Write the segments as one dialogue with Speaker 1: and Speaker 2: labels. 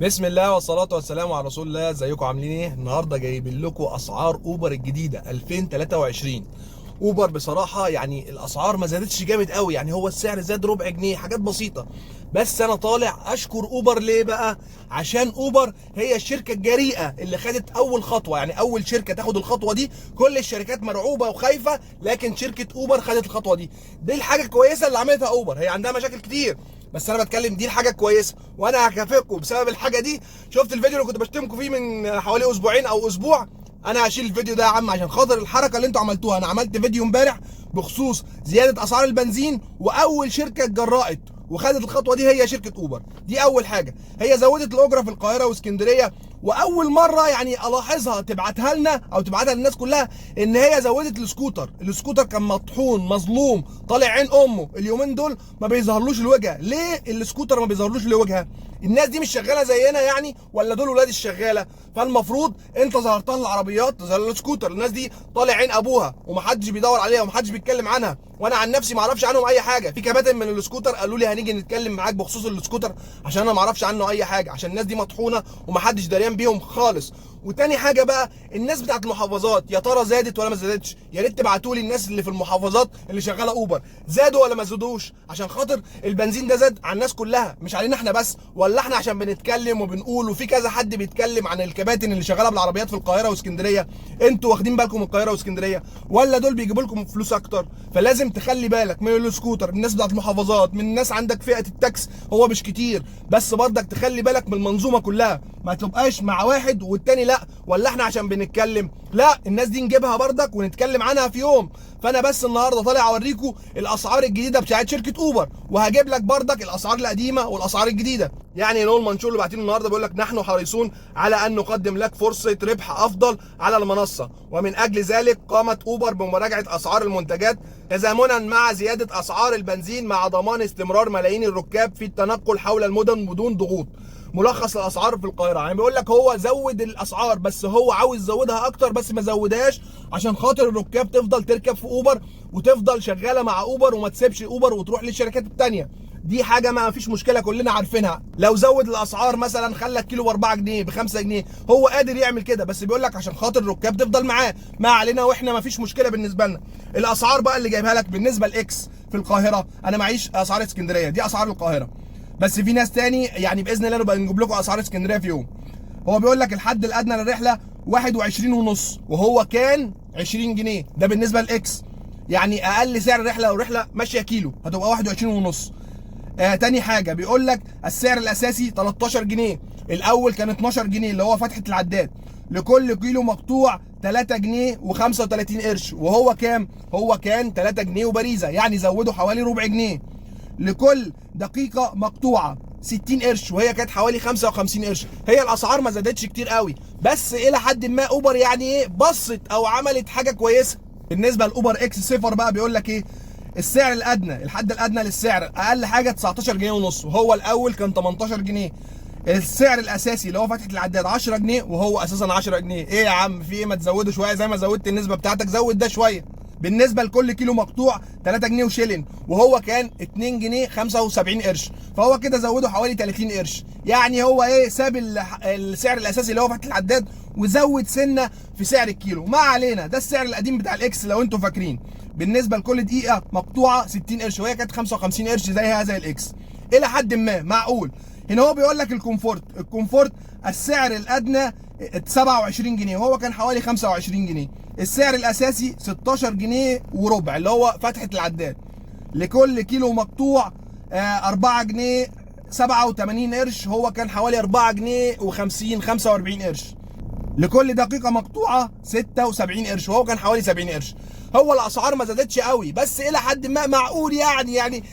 Speaker 1: بسم الله والصلاة والسلام على رسول الله. ازيكم عاملين ايه؟ النهارده جايبين لكم اسعار اوبر الجديدة 2023. اوبر بصراحة يعني الاسعار ما زادتش جامد قوي، يعني هو السعر زاد ربع جنيه، حاجات بسيطة. بس انا طالع اشكر اوبر ليه بقى؟ عشان اوبر هي الشركة الجريئة اللي خدت اول خطوة، يعني اول شركة تاخد الخطوة دي. كل الشركات مرعوبة وخايفة، لكن شركة اوبر خدت الخطوة دي. دي الحاجة الكويسة اللي عملتها اوبر. هي عندها مشاكل كتير، بس انا بتكلم دي الحاجه الكويسه، وانا هكافئكم بسبب الحاجه دي. شفت الفيديو اللي كنت بشتمكم فيه من حوالي اسبوعين او اسبوع؟ انا هشيل الفيديو ده يا عم عشان خاطر الحركه اللي انتوا عملتوها. انا عملت فيديو امبارح بخصوص زياده اسعار البنزين، واول شركه اتجرأت وخدت الخطوه دي هي شركه اوبر. دي اول حاجه، هي زودت الاجره في القاهره واسكندريه، واول مره يعني الاحظها تبعتها لنا او تبعتها للناس كلها، ان هي زودت السكوتر كان مطحون مظلوم طالع عين امه اليومين دول، ما بيظهرلوش الوجه. ليه السكوتر ما بيظهرلوش الوجه؟ الناس دي مش شغاله زينا يعني، ولا دول ولاد الشغاله؟ فالمفروض انت ظهرت لنا العربيات تظهر لنا السكوتر. الناس دي طالع عين ابوها ومحدش بيدور عليها ومحدش بيتكلم عنها، وانا عن نفسي ما اعرفش عنهم اي حاجه. في كباتن من السكوتر قالوا لي هنيجي نتكلم معاك بخصوص السكوتر، عشان انا ما اعرفش عنه اي حاجه، عشان الناس دي مطحونه ومحدش دريان بيهم خالص. وتاني حاجه بقى، الناس بتاعت المحافظات يا ترى زادت ولا ما زادتش؟ يا ريت تبعتوا لي الناس اللي في المحافظات اللي شغاله اوبر، زادوا ولا ما زادوش؟ عشان خاطر البنزين ده زاد على الناس كلها، مش علينا احنا بس. ولا احنا عشان بنتكلم وبنقول وفي كذا حد بيتكلم عن الكباتن اللي شغاله بالعربيات في القاهره واسكندريه، انتوا واخدين بالكم من القاهره واسكندريه؟ ولا دول بيجيبوا لكم فلوس اكتر؟ فلازم تخلي بالك من السكوتر، من الناس بتاعت المحافظات، من الناس عندك فئه التاكس. هو مش كتير، بس برضك تخلي بالك من المنظومه كلها، ما تبقاش مع واحد والتاني لا. ولا احنا عشان بنتكلم؟ لا، الناس دي نجيبها برضك ونتكلم عنها في يوم. فانا بس النهارده طالع اوريكم الاسعار الجديده بتاعت شركه اوبر، وهجيب لك برضك الاسعار القديمه والاسعار الجديده. يعني نقول منشور اللي بعتينه النهارده بيقول لك: نحن حريصون على ان نقدم لك فرصه ربح افضل على المنصه، ومن اجل ذلك قامت اوبر بمراجعه اسعار المنتجات تزامنا مع زياده اسعار البنزين، مع ضمان استمرار ملايين الركاب في التنقل حول المدن بدون ضغوط. ملخص الاسعار في القاهره، يعني بيقول لك هو زود الاسعار، بس هو عاوز يزودها اكتر، بس ما زودهاش عشان خاطر الركاب تفضل تركب في اوبر وتفضل شغاله مع اوبر وما تسيبش اوبر وتروح للشركات التانيه. دي حاجه ما فيش مشكله، كلنا عارفينها. لو زود الاسعار مثلا خلى الكيلو ب 4 جنيه ب 5 جنيه، هو قادر يعمل كده، بس بيقول لك عشان خاطر الركاب تفضل معاه، ما علينا، واحنا ما فيش مشكله بالنسبه لنا. الاسعار بقى اللي جايبها لك بالنسبه لاكس في القاهره، انا معيش اسعار اسكندريه، دي اسعار القاهره، بس في ناس تاني يعني باذن الله نبقى نجيب لكم اسعار اسكندريه في يوم. هو بيقول لك الحد الادنى للرحله 21 ونص، وهو كان 20 جنيه، ده بالنسبه لاكس. يعني اقل سعر الرحله لو رحله ماشيه كيلو هتبقى 21 ونص. تاني حاجه بيقول لك السعر الاساسي 13 جنيه، الاول كان 12 جنيه اللي هو فتحه العداد. لكل كيلو مقطوع 3 جنيه و35 قرش، وهو كام؟ هو كان 3 جنيه وبريزه، يعني زودوا حوالي ربع جنيه. لكل دقيقه مقطوعه 60 قرش، وهي كانت حوالي 55 قرش. هي الاسعار ما زادتش كتير قوي، بس الى حد ما اوبر يعني ايه بصت او عملت حاجه كويسه. بالنسبه لاوبر اكس صفر بقى بيقول لك ايه؟ السعر الادنى، الحد الادنى للسعر اقل حاجه 19 جنيه ونص، وهو الاول كان 18 جنيه. السعر الاساسي اللي هو فتحه العداد 10 جنيه، وهو اساسا 10 جنيه. ايه يا عم في ايه؟ ما تزوده شويه زي ما زودت النسبه بتاعتك، زود ده شويه. بالنسبه لكل كيلو مقطوع 3 جنيه وشيلن، وهو كان 2 جنيه 75 قرش، فهو كده زوده حوالي 30 قرش. يعني هو ايه؟ ساب السعر الاساسي اللي هو فتح العداد وزود سنه في سعر الكيلو. ما علينا، ده السعر القديم بتاع الاكس لو انتوا فاكرين. بالنسبه لكل دقيقه مقطوعه 60 قرش، وهي كانت 55 قرش زيها زي الاكس، الى حد ما معقول. هنا هو بيقول لك الكومفورت السعر الادنى 27 جنيه، وهو كان حوالي 25 جنيه. السعر الاساسي 16 جنيه وربع اللي هو فتحه العداد. لكل كيلو مقطوع 4 جنيه 87 قرش، هو كان حوالي 4 جنيه و50 45 قرش. لكل دقيقه مقطوعه 76 قرش، وهو كان حوالي 70 قرش. هو الاسعار ما زادتش قوي، بس الى حد ما معقول، يعني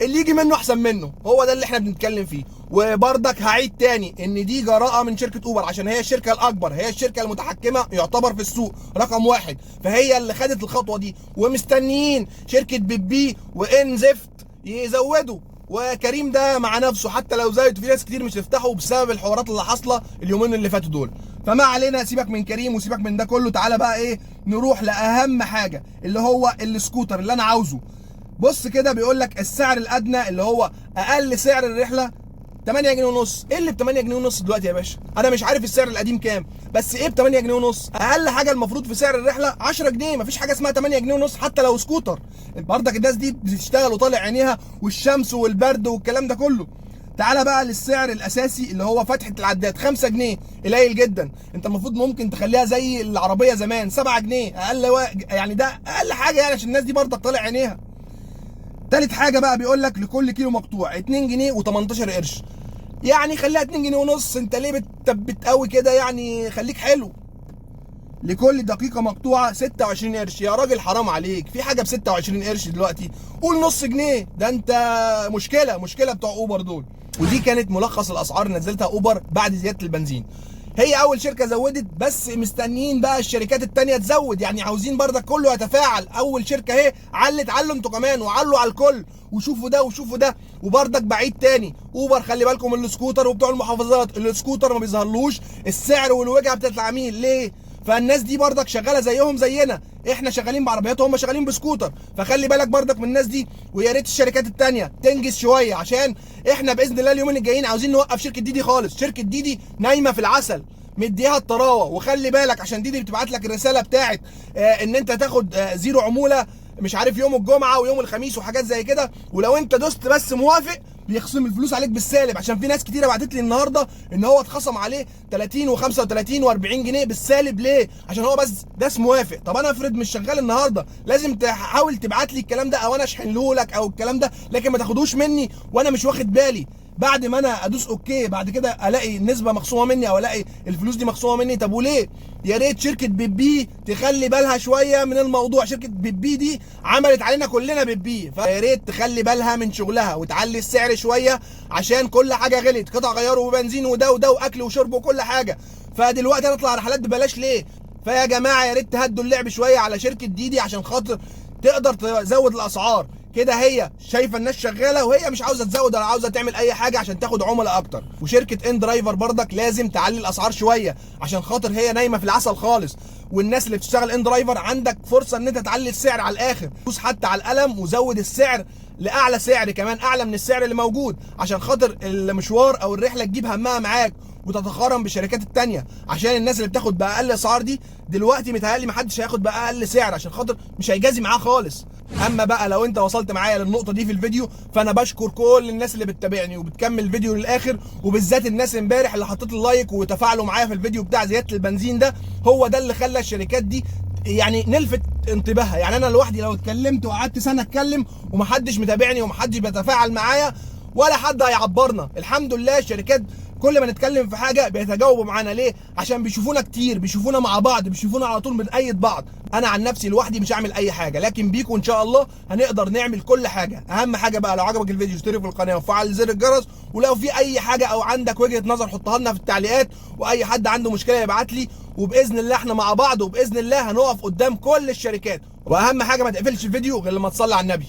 Speaker 1: اللي يجي منه احسن منه، هو ده اللي احنا بنتكلم فيه. وبرضك هعيد تاني ان دي جراءه من شركه اوبر، عشان هي الشركه الاكبر، هي الشركه المتحكمه يعتبر في السوق رقم واحد، فهي اللي خدت الخطوه دي، ومستنيين شركه بيبي وان زفت يزودوا. وكريم ده مع نفسه حتى لو زايد، في ناس كتير مش هتفتحوا بسبب الحوارات اللي حاصله اليومين اللي فاتوا دول. فما علينا، سيبك من كريم وسيبك من ده كله، تعالى بقى ايه نروح لاهم حاجه اللي هو السكوتر اللي انا عاوزه. بص كده بيقول لك السعر الادنى اللي هو اقل سعر الرحله 8 جنيه ونص. ايه اللي ب 8 جنيه ونص دلوقتي يا باشا؟ انا مش عارف السعر القديم كام، بس ايه ب 8 جنيه ونص؟ اقل حاجه المفروض في سعر الرحله 10 جنيه، مفيش حاجه اسمها 8 جنيه ونص حتى لو سكوتر. برضك الناس دي بتشتغل وطالع عينيها والشمس والبرد والكلام ده كله. تعالى بقى للسعر الاساسي اللي هو فتحه العداد 5 جنيه، قليل جدا. انت المفروض ممكن تخليها زي العربيه زمان 7 جنيه اقل يعني ده اقل حاجه يعني، عشان الناس دي برضك طالع عينيها. تالت حاجه بقى بيقول لك لكل كيلو مقطوع 2 جنيه و18 قرش، يعني خليها 2 جنيه ونص. انت ليه بتثبت قوي كده يعني؟ خليك حلو. لكل دقيقة مقطوعة 26 قرش. يا راجل حرام عليك، في حاجة ب 26 قرش دلوقتي؟ قول نص جنيه. ده انت مشكلة بتوع اوبر دول. ودي كانت ملخص الاسعار اللي نزلتها اوبر بعد زيادة البنزين. هي اول شركة زودت، بس مستنيين بقى الشركات التانية تزود، يعني عاوزين برضك كله يتفاعل. اول شركة اهي علوا انتوا كمان، وعلوا على الكل، وشوفوا ده وشوفوا ده. وبرضك بعيد تاني، اوبر خلي بالكم من السكوتر وبتوع المحافظات. السكوتر ما بيظهرلوش السعر والوجهة بتاعت العميل ليه؟ فالناس دي برضك شغاله زيهم زينا، احنا شغالين بعربيات وهم شغالين بسكوتر، فخلي بالك برضك من الناس دي. ويا ريت الشركات التانيه تنجز شويه، عشان احنا باذن الله اليومين الجايين عاوزين نوقف شركه ديدي خالص. شركه ديدي نايمه في العسل، مديها الطراوه. وخلي بالك عشان ديدي بتبعت لك الرساله بتاعت ان انت تاخد زيرو عموله، مش عارف يوم الجمعه ويوم الخميس وحاجات زي كده، ولو انت دوست بس موافق بيخصم الفلوس عليك بالسالب. عشان في ناس كتيره بعتت لي النهارده ان هو اتخصم عليه 30 و35 و40 جنيه بالسالب. ليه؟ عشان هو بس داس موافق. طب انا افرض مش شغال النهارده، لازم تحاول تبعت لي الكلام ده، او انا اشحنه لك او الكلام ده، لكن ما تاخدوش مني وانا مش واخد بالي. بعد ما انا ادوس اوكي بعد كده الاقي النسبه مخصومه مني، او الاقي الفلوس دي مخصومه مني. طب وليه؟ يا ريت شركه بيبي تخلي بالها شويه من الموضوع. شركه بيبي دي عملت علينا كلنا بيبي، فيا ريت تخلي بالها من شغلها وتعلي السعر شويه، عشان كل حاجه غلت، قطع غيار وبنزين وده وده واكل وشرب وكل حاجه. فدلوقتي هنطلع رحلات ببلاش ليه؟ فيا جماعه يا ريت تهدوا اللعب شويه على شركه ديدي، عشان خاطر تقدر تزود الاسعار. كده هي شايفه الناس شغاله، وهي مش عاوزه تزود ولا عاوزه تعمل اي حاجه عشان تاخد عملاء اكتر. وشركه ان درايفر برضك لازم تعلي الاسعار شويه، عشان خاطر هي نايمه في العسل خالص. والناس اللي بتشتغل ان درايفر عندك فرصه ان انت تعلي السعر على الاخر، دوس حتى على القلم وزود السعر لاعلى سعر، كمان اعلى من السعر اللي موجود، عشان خاطر المشوار او الرحله تجيب همها معاك وتتقارن بالشركات التانية. عشان الناس اللي بتاخد باقل اسعار دي دلوقتي متهيألي محدش هياخد باقل سعر، عشان خاطر مش هيجازي معاه خالص. اما بقى لو انت وصلت معايا للنقطه دي في الفيديو، فانا بشكر كل الناس اللي بتتابعني وبتكمل الفيديو للاخر، وبالذات الناس امبارح اللي حطيت اللايك وتفاعلوا معايا في الفيديو بتاع زياده البنزين ده. هو ده اللي خلى الشركات دي يعني نلفت انتباهها. يعني انا لوحدي لو اتكلمت وقعدت سنه اتكلم ومحدش متابعني ومحدش بيتفاعل معايا، ولا حد هيعبرنا. الحمد لله الشركات كل ما نتكلم في حاجه بيتجاوبوا معانا. ليه؟ عشان بيشوفونا كتير، بيشوفونا مع بعض، بيشوفونا على طول بنأيد بعض. انا عن نفسي لوحدي مش هعمل اي حاجه، لكن بيكم ان شاء الله هنقدر نعمل كل حاجه. اهم حاجه بقى لو عجبك الفيديو اشترك في القناه وفعل زر الجرس، ولو في اي حاجه او عندك وجهه نظر حطها لنا في التعليقات، واي حد عنده مشكله يبعت لي، وباذن الله احنا مع بعض، وباذن الله هنقف قدام كل الشركات. واهم حاجه ما تقفلش الفيديو غير لما تصلي على النبي.